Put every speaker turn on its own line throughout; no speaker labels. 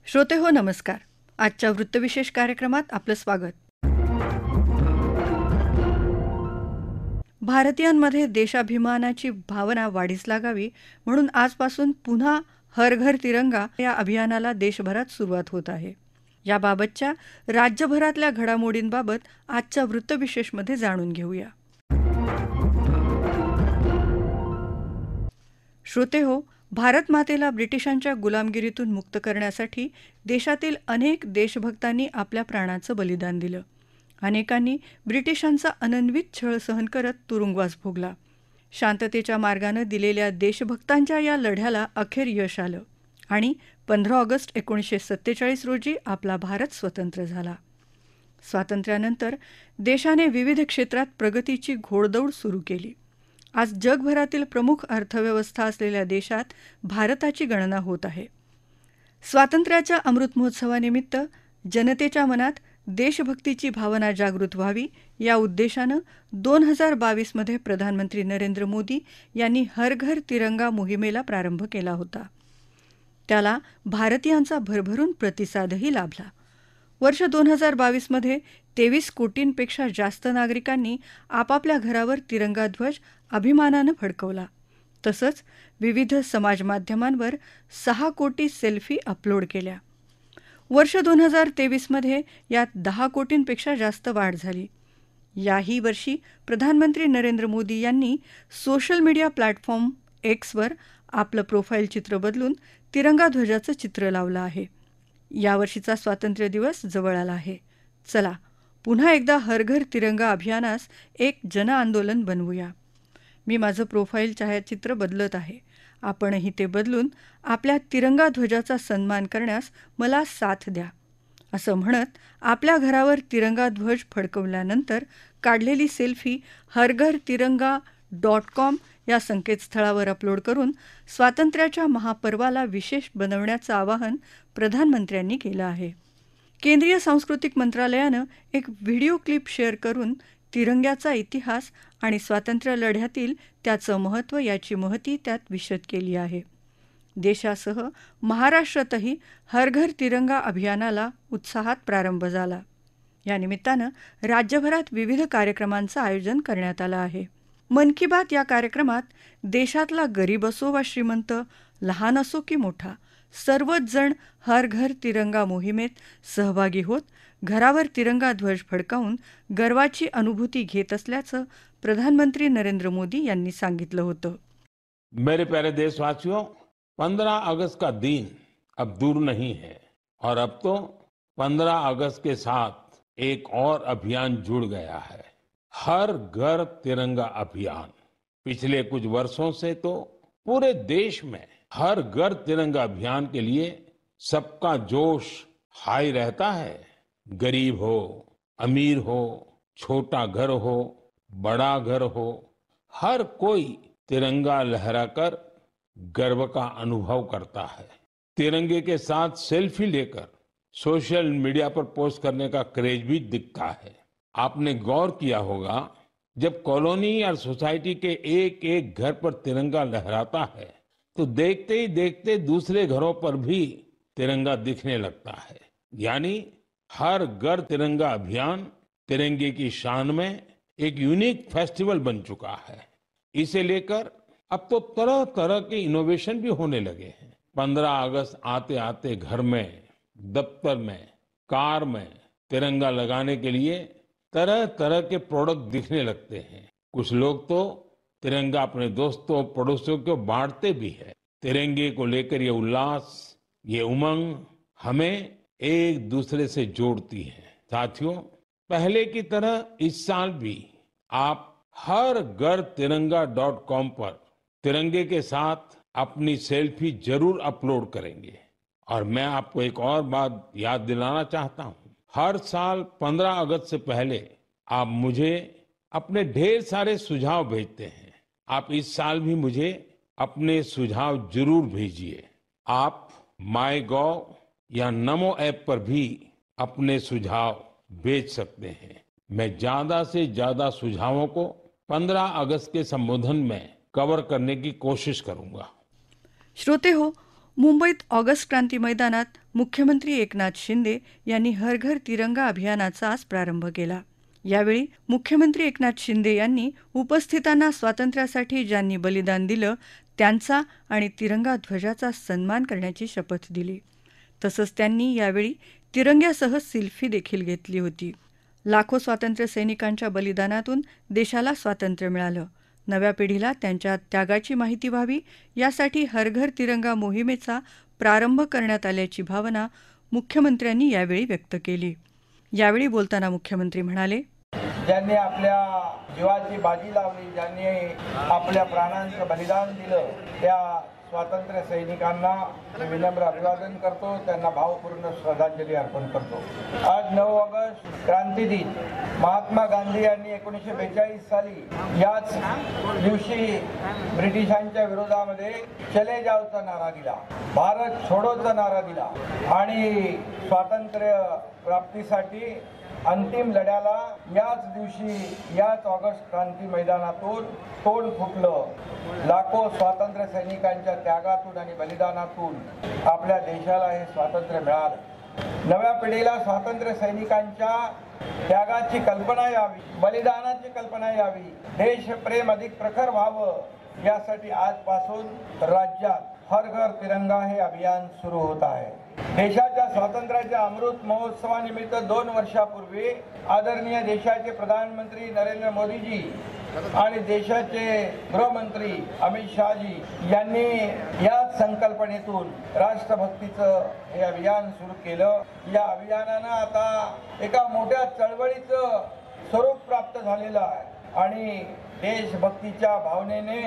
श्रोते हो नमस्कार. आजच्या वृत्तविशेष कार्यक्रमात आपलं स्वागत. भारतीयांमध्ये देशाभिमानाची भावना वाढीस लागावी म्हणून आजपासून पुन्हा हर घर तिरंगा या अभियानाला देशभरात सुरुवात होत आहे. याबाबतच्या राज्यभरातल्या घडामोडींबाबत आजच्या वृत्तविशेषमध्ये जाणून घेऊया. श्रोते हो, भारत मातेला ब्रिटिशांच्या गुलामगिरीतून मुक्त करण्यासाठी देशातील अनेक देशभक्तांनी आपल्या प्राणाचं बलिदान दिलं. अनेकांनी ब्रिटिशांचा अनन्वित छळ सहन करत तुरुंगवास भोगला. शांततेच्या मार्गानं दिलेल्या देशभक्तांच्या या लढ्याला अखेर यश आलं आणि 15 ऑगस्ट 1947 रोजी आपला भारत स्वतंत्र झाला. स्वातंत्र्यानंतर देशाने विविध क्षेत्रात प्रगतीची घोडदौड सुरू केली. आज जगभरातील प्रमुख अर्थव्यवस्था असलेल्या देशात भारताची गणना होत आहे. स्वातंत्र्याच्या अमृत महोत्सवानिमित्त जनतेच्या मनात देशभक्तीची भावना जागृत व्हावी या उद्देशानं 2022 मध्ये प्रधानमंत्री नरेंद्र मोदी यांनी हर घर तिरंगा मोहिमेला प्रारंभ केला होता. त्याला भारतीयांचा भरभरून प्रतिसादही लाभला. वर्ष 2022 मध्ये 23 कोटींपेक्षा जास्त नागरिकांनी आपापल्या घरावर तिरंगा ध्वज अभिमानानं फडकवला. तसंच विविध समाजमाध्यमांवर 6 कोटी सेल्फी अपलोड केल्या. वर्ष 2023 मध्ये यात 10 कोटींपेक्षा जास्त वाढ झाली. याही वर्षी प्रधानमंत्री नरेंद्र मोदी यांनी सोशल मीडिया प्लॅटफॉर्म एक्सवर आपलं प्रोफाईल चित्र बदलून तिरंगा ध्वजाचं चित्र लावलं आहे. यावर्षीचा स्वातंत्र्य दिवस जवळ आला आहे. चला पुन्हा एकदा हर घर तिरंगा अभियानास एक जनआंदोलन बनवूया. मी माझं प्रोफाईल छायाचित्र बदलत आहे. आपणही ते बदलून आपल्या तिरंगा ध्वजाचा सन्मान करण्यास मला साथ द्या, असं म्हणत आपल्या घरावर तिरंगा ध्वज फडकवल्यानंतर काढलेली सेल्फी harghar-tiranga.com या संकेतस्थळावर अपलोड करून स्वातंत्र्याच्या महापर्वाला विशेष बनवण्याचं आवाहन प्रधानमंत्र्यांनी केलं आहे. केंद्रीय सांस्कृतिक मंत्रालयानं एक व्हिडिओ क्लिप शेअर करून तिरंग्याचा इतिहास आणि स्वातंत्र्य लढ्यातील त्याचं महत्त्व याची महती त्यात विशद केली आहे. देशासह महाराष्ट्रातही हर घर तिरंगा अभियानाला उत्साहात प्रारंभ झाला. या निमित्तानं राज्यभरात विविध कार्यक्रमांचं आयोजन करण्यात आलं आहे. मन की बात या कार्यक्रमात देशातला गरीब असो वा श्रीमंत, लहान असो की मोठा, सर्वच जण हर घर तिरंगा मोहिमेत सहभागी होत घरावर तिरंगा ध्वज फडकावून गर्वाची अनुभूती घेत असल्याचं प्रधानमंत्री नरेंद्र मोदी यांनी सांगितलं होतं.
मेरे प्यारे देशवासियों, 15 अगस्त का दिन अब दूर नहीं है और अब तो 15 अगस्त के साथ एक और अभियान जुड़ गया है, हर घर तिरंगा अभियान. पिछले कुछ वर्षों से तो पूरे देश में हर घर तिरंगा अभियान के लिए सबका जोश हाई रहता है. गरीब हो, अमीर हो, छोटा घर हो, बड़ा घर हो, हर कोई तिरंगा लहराकर गर्व का अनुभव करता है. तिरंगे के साथ सेल्फी लेकर सोशल मीडिया पर पोस्ट करने का क्रेज भी दिखता है. आपने गौर किया होगा, जब कॉलोनी और सोसाइटी के एक एक घर पर तिरंगा लहराता है तो देखते ही देखते दूसरे घरों पर भी तिरंगा दिखने लगता है. यानी हर घर तिरंगा अभियान तिरंगे की शान में एक यूनिक फेस्टिवल बन चुका है. इसे लेकर अब तो तरह तरह के इनोवेशन भी होने लगे हैं. 15 अगस्त आते आते घर में, दफ्तर में, कार में तिरंगा लगाने के लिए तरह तरह के प्रोडक्ट दिखने लगते हैं. कुछ लोग तो तिरंगा अपने दोस्तों पड़ोसियों को बांटते भी है. तिरंगे को लेकर ये उल्लास, ये उमंग हमें एक दूसरे से जोड़ती है. साथियों, पहले की तरह इस साल भी आप हर घर तिरंगा.com पर तिरंगे के साथ अपनी सेल्फी जरूर अपलोड करेंगे. और मैं आपको एक और बात याद दिलाना चाहता हूं. हर साल 15 अगस्त से पहले आप मुझे अपने ढेर सारे सुझाव भेजते हैं. आप इस साल भी मुझे अपने सुझाव जरूर भेजिए. आप माईगॉव या नमो ऐप पर भी अपने सुझाव भेज सकते हैं. मैं ज्यादा से ज्यादा सुझावों को 15 अगस्त के संबोधन में कवर करने की कोशिश करूंगा.
श्रोते हो, मुंबईत ऑगस्ट क्रांती मैदानात मुख्यमंत्री एकनाथ शिंदे यांनी हर घर तिरंगा अभियानाचा आज प्रारंभ केला. यावेळी मुख्यमंत्री एकनाथ शिंदे यांनी उपस्थितांना स्वातंत्र्यासाठी ज्यांनी बलिदान दिलं त्यांचा आणि तिरंगा ध्वजाचा सन्मान करण्याची शपथ दिली. तसंच त्यांनी यावेळी तिरंग्यासह सेल्फी देखील घेतली होती. लाखो स्वातंत्र्य सैनिकांच्या बलिदानातून देशाला स्वातंत्र्य मिळालं. नव्या पिढीला त्यांच्या त्यागाची माहिती व्हावी यासाठी हर घर तिरंगा मोहिमेचा प्रारंभ करण्यात आल्याची भावना मुख्यमंत्र्यांनी यावेळी व्यक्त केली. यावेळी बोलताना मुख्यमंत्री म्हणाले,
ज्यांनी आपल्या जीवाची बाजी लावली, ज्यांनी आपल्या प्राणांचं बलिदान दिलं, त्या स्वातंत्र्य सैनिकांना मी विनम्र अभिवादन करतो, त्यांना भावपूर्ण श्रद्धांजली अर्पण करतो. आज 9 ऑगस्ट क्रांती दिन. महात्मा गांधी यांनी 1942 साली याच दिवशी ब्रिटिशांच्या विरोधामध्ये चले जाओचा नारा दिला, भारत छोडोचा नारा दिला आणि स्वातंत्र्य प्राप्तीसाठी अंतिम लढ्याला याच दिवशी याच ऑगस्ट क्रांती मैदानातून तोंड फुटलं. लाखो स्वातंत्र्य सैनिकांच्या त्यागातून आणि बलिदानातून आपल्या देशाला हे स्वातंत्र्य मिळालं. नव्या पिढीला स्वातंत्र्य सैनिकांच्या त्यागाची कल्पना यावी, बलिदानाची कल्पना यावी, देशप्रेम अधिक प्रखर व्हावं यासाठी आजपासून राज्यात हर घर तिरंगा हे अभियान सुरू होत आहे. देशाच्या स्वातंत्र्याच्या अमृत महोत्सवानिमित्त 2 वर्षापूर्वी आदरणीय देशाचे प्रधानमंत्री नरेंद्र मोदीजी आणि देशाचे गृहमंत्री अमित शहाजी यांनी याच संकल्पनेतून राष्ट्रभक्तीचं हे अभियान सुरू केलं. या अभियानानं आता एका मोठ्या चळवळीचं स्वरूप प्राप्त झालेलं आहे आणि देशभक्तीच्या भावनेने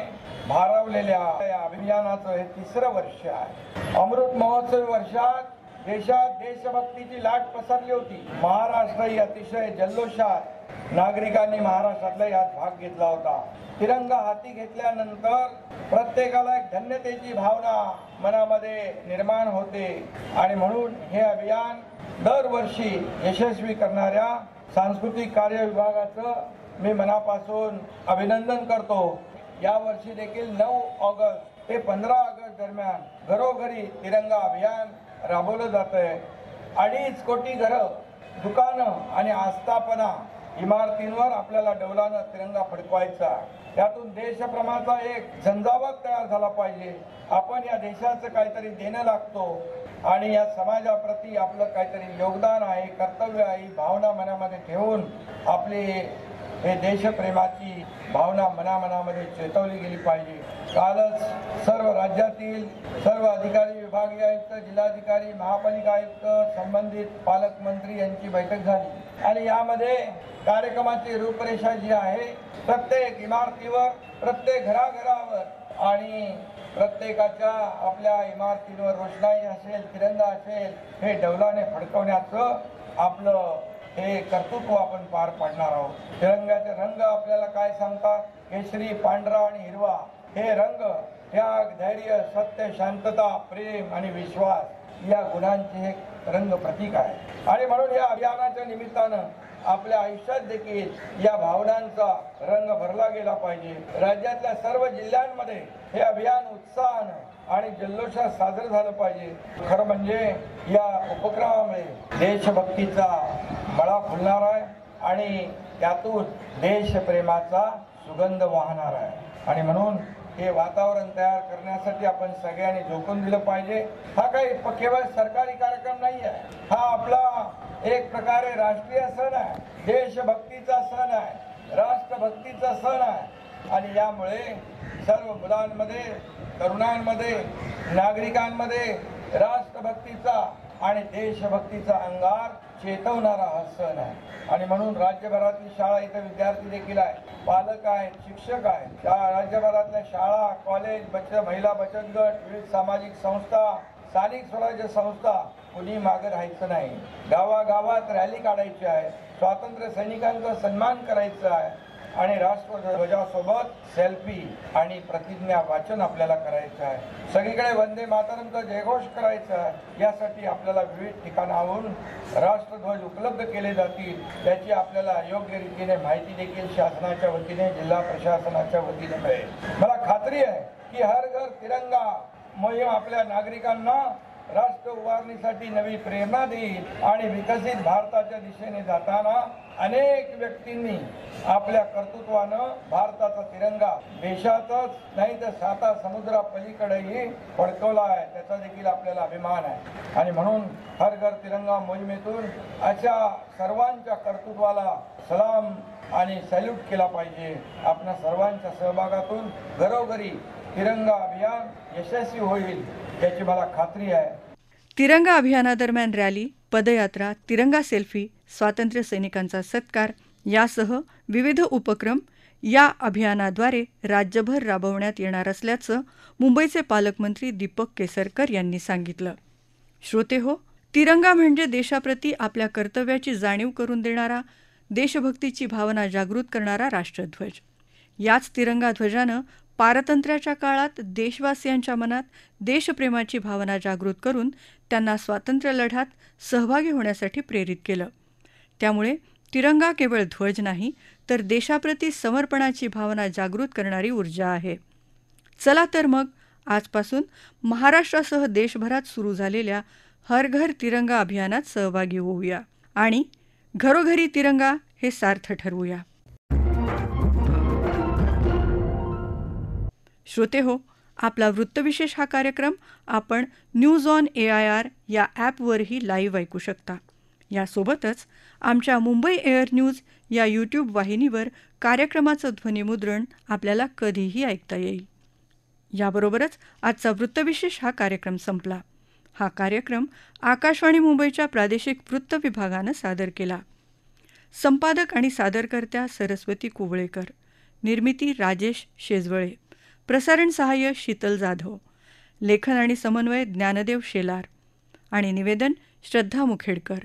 भारावलेल्या या अभियानाचं हे 3रं वर्ष आहे. अमृत महोत्सव वर्षात देशात देशभक्तीची लाट पसरली होती. महाराष्ट्रही अतिशय जल्लोषात नागरिकांनी महाराष्ट्रातला यात भाग घेतला होता. तिरंगा हाती घेतल्यानंतर प्रत्येकाला एक धन्यतेची भावना मनामध्ये निर्माण होते आणि म्हणून हे अभियान दरवर्षी यशस्वी करणाऱ्या सांस्कृतिक कार्य विभागाचं मी मनापासून अभिनंदन करतो. यावर्षी देखील 9 ऑगस्ट ते 15 ऑगस्ट दरम्यान घरोघरी तिरंगा अभियान राबवलं जात आहे. 2.5 कोटी घरं, दुकानं आणि आस्थापना इमारतींवर आपल्याला डौलानं तिरंगा फडकवायचा. त्यातून देशप्रेमाचा एक झंझावात तयार झाला पाहिजे. आपण या देशाचं काहीतरी देणं लागतो आणि या समाजाप्रती आपलं काहीतरी योगदान आहे, कर्तव्य आहे, भावना मनामध्ये ठेवून आपली हे देशप्रेमाची भावना मनामध्ये चेतवली गेली पाहिजे. कालच सर्व राज्यातील सर्व अधिकारी, विभागीय आयुक्त, जिल्हाधिकारी, महापालिका आयुक्त, संबंधित पालकमंत्री यांची बैठक झाली आणि यामध्ये कार्यक्रमाची रूपरेषा जी आहे प्रत्येक इमारतीवर, प्रत्येक घराघरावर आणि प्रत्येकाच्या आपल्या इमारतीवर रोषणाई असेल, तिरंगा असेल, हे डौलाने फडकवण्याचं आपलं हे कर्तृत्व आपण पार पाडणार आहोत. तिरंगाचे रंग आपल्याला काय सांगतात? केशरी, पांढरा आणि हिरवा हे रंग त्याग, धैर्य, सत्य, शांतता, प्रेम आणि विश्वास या गुणांचे एक रंग प्रतीक आहे आणि म्हणून या अभियानाच्या निमित्तानं आपल्या आयुष्यात देखील या भावनांचा रंग भरला गेला पाहिजे. राज्यातल्या सर्व जिल्ह्यांमध्ये हे अभियान उत्साहानं आणि जल्लोषात साजरं झालं पाहिजे. खरं म्हणजे या उपक्रमामुळे देशभक्तीचा मळा फुलणार आहे आणि त्यातून देशप्रेमाचा सुगंध वाहणार आहे आणि म्हणून हे वातावरण तयार करण्यासाठी आपण सगळ्यांनी झोकून दिलं पाहिजे. हा काही केवळ सरकारी कार्यक्रम नाही आहे, हा आपला एक प्रकारे राष्ट्रीय सण आहे, देशभक्तीचा सण आहे, राष्ट्रभक्तीचा सण आहे आणि यामुळे सर्व मुलांमध्ये, तरुणांमध्ये, नागरिकांमध्ये राष्ट्रभक्तीचा आणि देशभक्तीचा अंगार चेतवणारा हा सण आहे आणि म्हणून राज्यभरातली शाळा, इथे विद्यार्थी देखील आहेत, पालक आहेत, शिक्षक आहेत, राज्यभरातल्या शाळा, कॉलेज, महिला बचत गट, विविध सामाजिक संस्था, स्थानिक स्वराज्य संस्था कुणी मागे राहायचं नाही. गावागावात रॅली काढायची आहे, स्वातंत्र्य सैनिकांचा सन्मान करायचा आहे आणि राष्ट्रध्वजासोबत सेल्फी आणि प्रतिज्ञा वाचन आपल्याला करायचं आहे. सगळीकडे वंदे मातरमचा जयघोष करायचा आहे. यासाठी आपल्याला विविध ठिकाणाहून राष्ट्रध्वज उपलब्ध केले जातील. त्याची आपल्याला योग्य रीतीने माहिती देखील शासनाच्या वतीने, जिल्हा प्रशासनाच्या वतीने मिळेल. मला खात्री आहे की हर घर तिरंगा मोहीम आपल्या नागरिकांना राष्ट्र उभारणीसाठी नवी प्रेरणा देईल आणि विकसित भारताच्या दिशेने जाताना अनेक व्यक्तींनी आपल्या कर्तृत्वानं भारताचा तिरंगा देशातच नाही तर 7 समुद्रापलीकडेही फडकवला आहे. त्याचा देखील आपल्याला अभिमान आहे आणि म्हणून हर घर तिरंगा मोहिमेतून अशा सर्वांच्या कर्तृत्वाला सलाम आणि सॅल्यूट केला पाहिजे. आपल्या सर्वांच्या सहभागातून घरोघरी तिरंगा अभियान यशस्वी होईल याची मला खात्री आहे.
तिरंगा अभियानादरम्यान रॅली, पदयात्रा, तिरंगा सेल्फी, स्वातंत्र्य सैनिकांचा सत्कार यासह विविध उपक्रम या अभियानाद्वारे राज्यभर राबवण्यात येणार असल्याचं मुंबईचे पालकमंत्री दीपक केसरकर यांनी सांगितलं. श्रोतेहो, तिरंगा म्हणजे देशाप्रती आपल्या कर्तव्याची जाणीव करून देणारा, देशभक्तीची भावना जागृत करणारा राष्ट्रध्वज. याच तिरंगा ध्वजानं पारतंत्र्याच्या काळात देशवासियांच्या मनात देशप्रेमाची भावना जागृत करून त्यांना स्वातंत्र्य लढ्यात सहभागी होण्यासाठी प्रेरित केलं. त्यामुळे तिरंगा केवळ ध्वज नाही तर देशाप्रती समर्पणाची भावना जागृत करणारी ऊर्जा आहे. चला तर मग आजपासून महाराष्ट्रासह देशभरात सुरू झालेल्या हर घर तिरंगा अभियानात सहभागी होऊया आणि घरोघरी तिरंगा हे सार्थ ठरवूया. श्रोते हो, आपला वृत्तविशेष हा कार्यक्रम आपण न्यूज ऑन AIR या ॲपवरही लाईव्ह ऐकू शकता. यासोबतच आमच्या मुंबई एअर न्यूज या यूट्यूब वाहिनीवर कार्यक्रमाचं ध्वनिमुद्रण आपल्याला कधीही ऐकता येईल. याबरोबरच आजचा वृत्तविशेष हा कार्यक्रम संपला. हा कार्यक्रम आकाशवाणी मुंबईच्या प्रादेशिक वृत्त विभागानं सादर केला. संपादक आणि सादरकर्त्या सरस्वती कुवळेकर, निर्मिती राजेश शेजवळे, प्रसारण सहाय्य शीतल जाधव, लेखन आणि समन्वय ज्ञानदेव शेलार आणि निवेदन श्रद्धा मुखेडकर.